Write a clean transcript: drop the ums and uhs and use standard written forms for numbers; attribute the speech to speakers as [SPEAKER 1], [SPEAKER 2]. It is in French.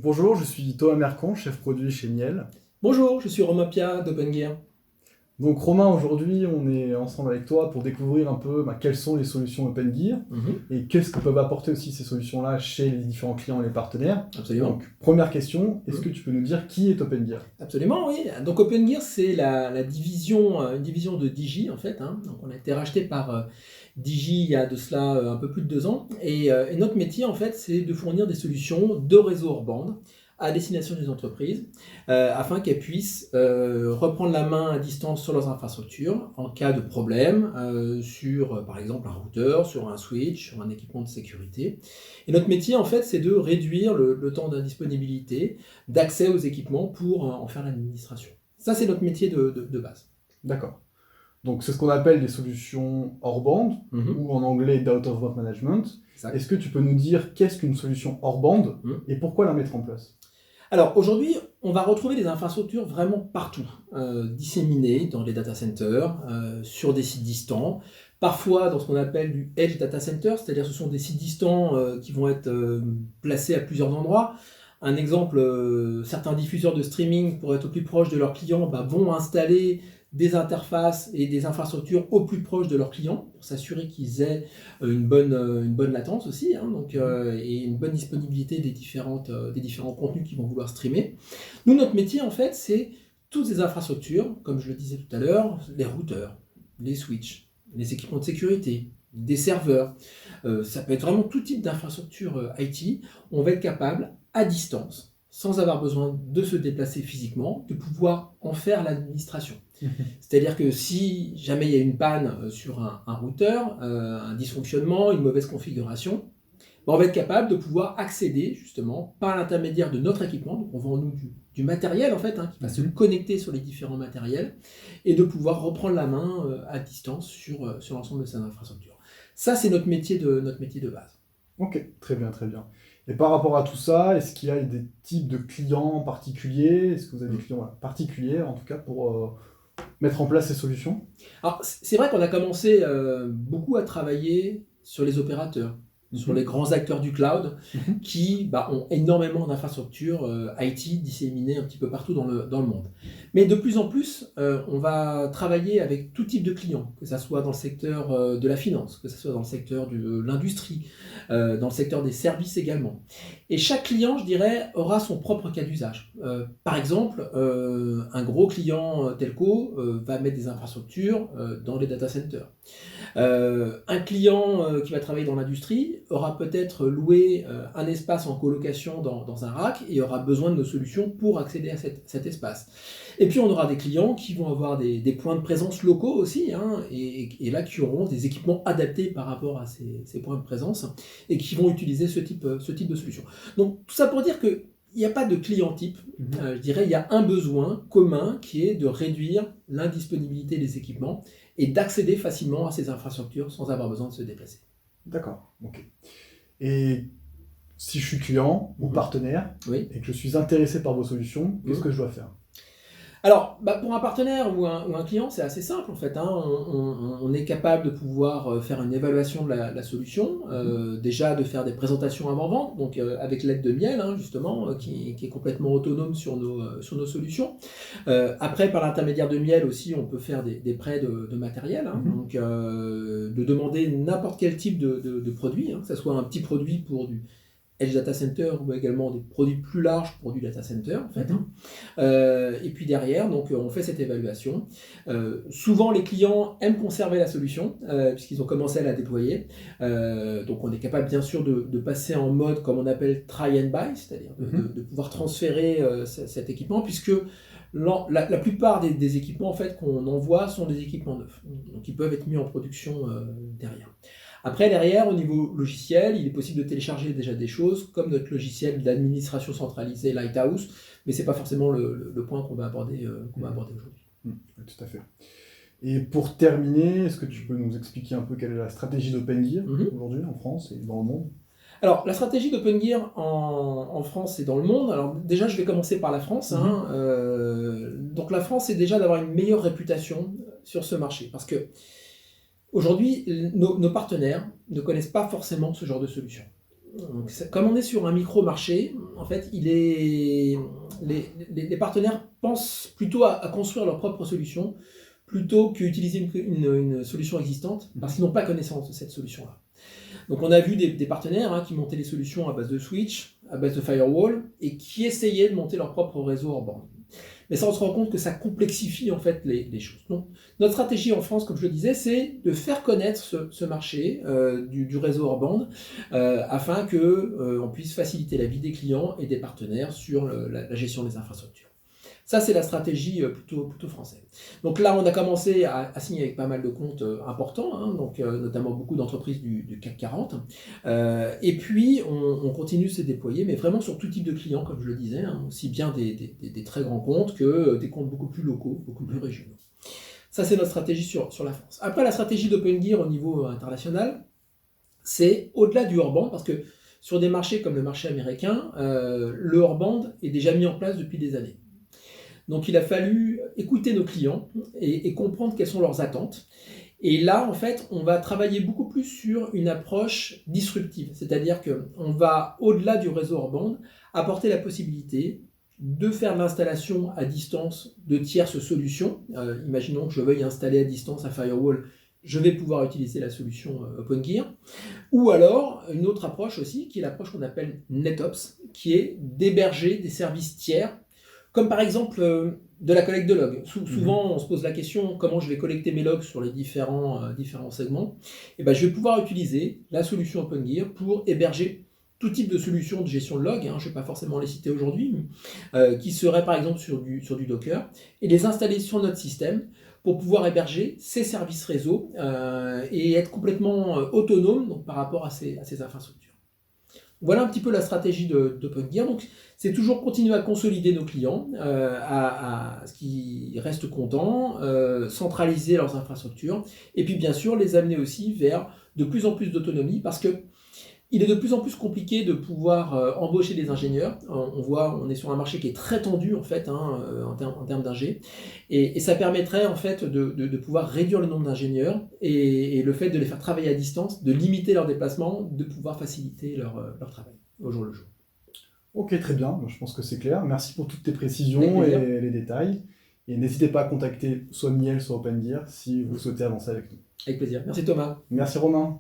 [SPEAKER 1] Bonjour, je suis Thomas Mercon, chef produit chez Miel.
[SPEAKER 2] Bonjour, je suis Romain Pia d'OpenGear.
[SPEAKER 1] Donc Romain, aujourd'hui on est ensemble avec toi pour découvrir un peu quelles sont les solutions OpenGear et qu'est-ce que peuvent apporter aussi ces solutions-là chez les différents clients et les partenaires.
[SPEAKER 2] Absolument.
[SPEAKER 1] Donc première question, est-ce que tu peux nous dire qui est OpenGear?
[SPEAKER 2] Absolument, oui. Donc OpenGear, c'est la division, une division de Digi en fait. Donc on a été racheté par Digi il y a de cela un peu plus de 2 ans. Et notre métier en fait, c'est de fournir des solutions de réseau hors bande à destination des entreprises, afin qu'elles puissent reprendre la main à distance sur leurs infrastructures en cas de problème sur, par exemple, un routeur, sur un switch, sur un équipement de sécurité. Et notre métier, en fait, c'est de réduire le temps d'indisponibilité, d'accès aux équipements pour en faire l'administration. Ça, c'est notre métier de base.
[SPEAKER 1] D'accord. Donc c'est ce qu'on appelle des solutions hors bande, ou en anglais out of band management.
[SPEAKER 2] Exact.
[SPEAKER 1] Est-ce que tu peux nous dire qu'est-ce qu'une solution hors bande et pourquoi la mettre en place?
[SPEAKER 2] Alors aujourd'hui, on va retrouver des infrastructures vraiment partout, disséminées dans les data centers, sur des sites distants, parfois dans ce qu'on appelle du edge data center, c'est-à-dire ce sont des sites distants qui vont être placés à plusieurs endroits. Un exemple, certains diffuseurs de streaming, pour être au plus proche de leurs clients, vont installer des interfaces et des infrastructures au plus proche de leurs clients pour s'assurer qu'ils aient une bonne latence aussi, et une bonne disponibilité des différents contenus qu'ils vont vouloir streamer. Nous, notre métier, en fait, c'est toutes ces infrastructures, comme je le disais tout à l'heure, les routeurs, les switches, les équipements de sécurité, des serveurs. Ça peut être vraiment tout type d'infrastructure IT. On va être capable, à distance, sans avoir besoin de se déplacer physiquement, de pouvoir en faire l'administration. C'est-à-dire que si jamais il y a une panne sur un routeur, un dysfonctionnement, une mauvaise configuration, on va être capable de pouvoir accéder justement par l'intermédiaire de notre équipement. Donc on vend nous du matériel en fait, qui va se connecter sur les différents matériels et de pouvoir reprendre la main à distance sur l'ensemble de ces infrastructures. Ça, c'est notre métier de base.
[SPEAKER 1] Ok, très bien, très bien. Et par rapport à tout ça, est-ce qu'il y a des types de clients particuliers? Est-ce que vous avez des clients particuliers, en tout cas, pour mettre en place ces solutions?
[SPEAKER 2] Alors, c'est vrai qu'on a commencé beaucoup à travailler sur les opérateurs, sur les grands acteurs du cloud, qui ont énormément d'infrastructures IT disséminées un petit peu partout dans le monde. Mais de plus en plus, on va travailler avec tout type de clients, que ce soit dans le secteur de la finance, que ce soit dans le secteur de l'industrie, dans le secteur des services également. Et chaque client, je dirais, aura son propre cas d'usage. Par exemple, un gros client telco va mettre des infrastructures dans les data centers. Un client qui va travailler dans l'industrie aura peut-être loué un espace en colocation dans un rack et aura besoin de nos solutions pour accéder à cet espace. Et puis on aura des clients qui vont avoir des points de présence locaux aussi, et là qui auront des équipements adaptés par rapport à ces points de présence et qui vont utiliser ce type de solution. Donc tout ça pour dire que il n'y a pas de client type, je dirais il y a un besoin commun qui est de réduire l'indisponibilité des équipements et d'accéder facilement à ces infrastructures sans avoir besoin de se déplacer.
[SPEAKER 1] D'accord, ok. Et si je suis client ou partenaire et que je suis intéressé par vos solutions, qu'est-ce que je dois faire?
[SPEAKER 2] Alors, pour un partenaire ou un client, c'est assez simple en fait. On est capable de pouvoir faire une évaluation de la solution, déjà de faire des présentations avant-vente, donc avec l'aide de Miel justement, qui est complètement autonome sur nos solutions. Après, par l'intermédiaire de Miel aussi, on peut faire des prêts de matériel, donc de demander n'importe quel type de produit, que ce soit un petit produit pour du Edge Data Center ou également des produits plus larges pour du data center en fait. Et puis derrière, donc on fait cette évaluation. Souvent les clients aiment conserver la solution puisqu'ils ont commencé à la déployer. Donc on est capable bien sûr de passer en mode comme on appelle try and buy, c'est-à-dire de pouvoir transférer cet équipement puisque la plupart des équipements en fait qu'on envoie sont des équipements neufs. Donc ils peuvent être mis en production derrière. Après, derrière, au niveau logiciel, il est possible de télécharger déjà des choses, comme notre logiciel d'administration centralisée Lighthouse, mais ce n'est pas forcément le point qu'on va aborder aujourd'hui.
[SPEAKER 1] Tout à fait. Et pour terminer, est-ce que tu peux nous expliquer un peu quelle est la stratégie d'OpenGear aujourd'hui en France et dans le monde?
[SPEAKER 2] Alors, la stratégie d'OpenGear en France et dans le monde, alors déjà, je vais commencer par la France. Donc, la France, c'est déjà d'avoir une meilleure réputation sur ce marché, parce que aujourd'hui, nos partenaires ne connaissent pas forcément ce genre de solution. Donc, comme on est sur un micro-marché, en fait, les partenaires pensent plutôt à construire leur propre solution plutôt qu'utiliser une solution existante parce qu'ils n'ont pas connaissance de cette solution-là. Donc on a vu des partenaires qui montaient des solutions à base de switch, à base de firewall, et qui essayaient de monter leur propre réseau hors bande. Mais ça, on se rend compte que ça complexifie en fait les choses. Donc notre stratégie en France, comme je le disais, c'est de faire connaître ce marché du réseau hors bande afin qu'on puisse faciliter la vie des clients et des partenaires sur la gestion des infrastructures. Ça, c'est la stratégie plutôt française. Donc là, on a commencé à signer avec pas mal de comptes importants, donc, notamment beaucoup d'entreprises du CAC 40. Et puis, on continue de se déployer, mais vraiment sur tout type de clients, comme je le disais, aussi bien des très grands comptes que des comptes beaucoup plus locaux, beaucoup plus régionaux. Ça, c'est notre stratégie sur la France. Après, la stratégie d'OpenGear au niveau international, c'est au-delà du hors-band, parce que sur des marchés comme le marché américain, le hors-band est déjà mis en place depuis des années. Donc il a fallu écouter nos clients et comprendre quelles sont leurs attentes. Et là, en fait, on va travailler beaucoup plus sur une approche disruptive. C'est-à-dire qu'on va, au-delà du réseau hors bande, apporter la possibilité de faire de l'installation à distance de tierces solutions. Imaginons que je veuille installer à distance un firewall, je vais pouvoir utiliser la solution OpenGear. Ou alors, une autre approche aussi, qui est l'approche qu'on appelle NetOps, qui est d'héberger des services tiers, comme par exemple de la collecte de logs. Souvent, on se pose la question comment je vais collecter mes logs sur les différents segments. Et ben, je vais pouvoir utiliser la solution OpenGear pour héberger tout type de solutions de gestion de logs, je ne vais pas forcément les citer aujourd'hui, qui seraient par exemple sur du Docker, et les installer sur notre système pour pouvoir héberger ces services réseau et être complètement autonome donc, par rapport à ces infrastructures. Voilà un petit peu la stratégie d'OpenGear. Donc, c'est toujours continuer à consolider nos clients, à ce qu'ils restent contents, centraliser leurs infrastructures, et puis bien sûr les amener aussi vers de plus en plus d'autonomie, parce que il est de plus en plus compliqué de pouvoir embaucher des ingénieurs. On est sur un marché qui est très tendu en fait en termes d'ingé, et ça permettrait en fait de pouvoir réduire le nombre d'ingénieurs et le fait de les faire travailler à distance, de limiter leurs déplacements, de pouvoir faciliter leur travail au jour le jour.
[SPEAKER 1] Ok, très bien, je pense que c'est clair. Merci pour toutes tes précisions et les détails. Et n'hésitez pas à contacter soit Miel, soit OpenGear si vous souhaitez avancer avec nous.
[SPEAKER 2] Avec plaisir. Merci Thomas.
[SPEAKER 1] Merci Romain.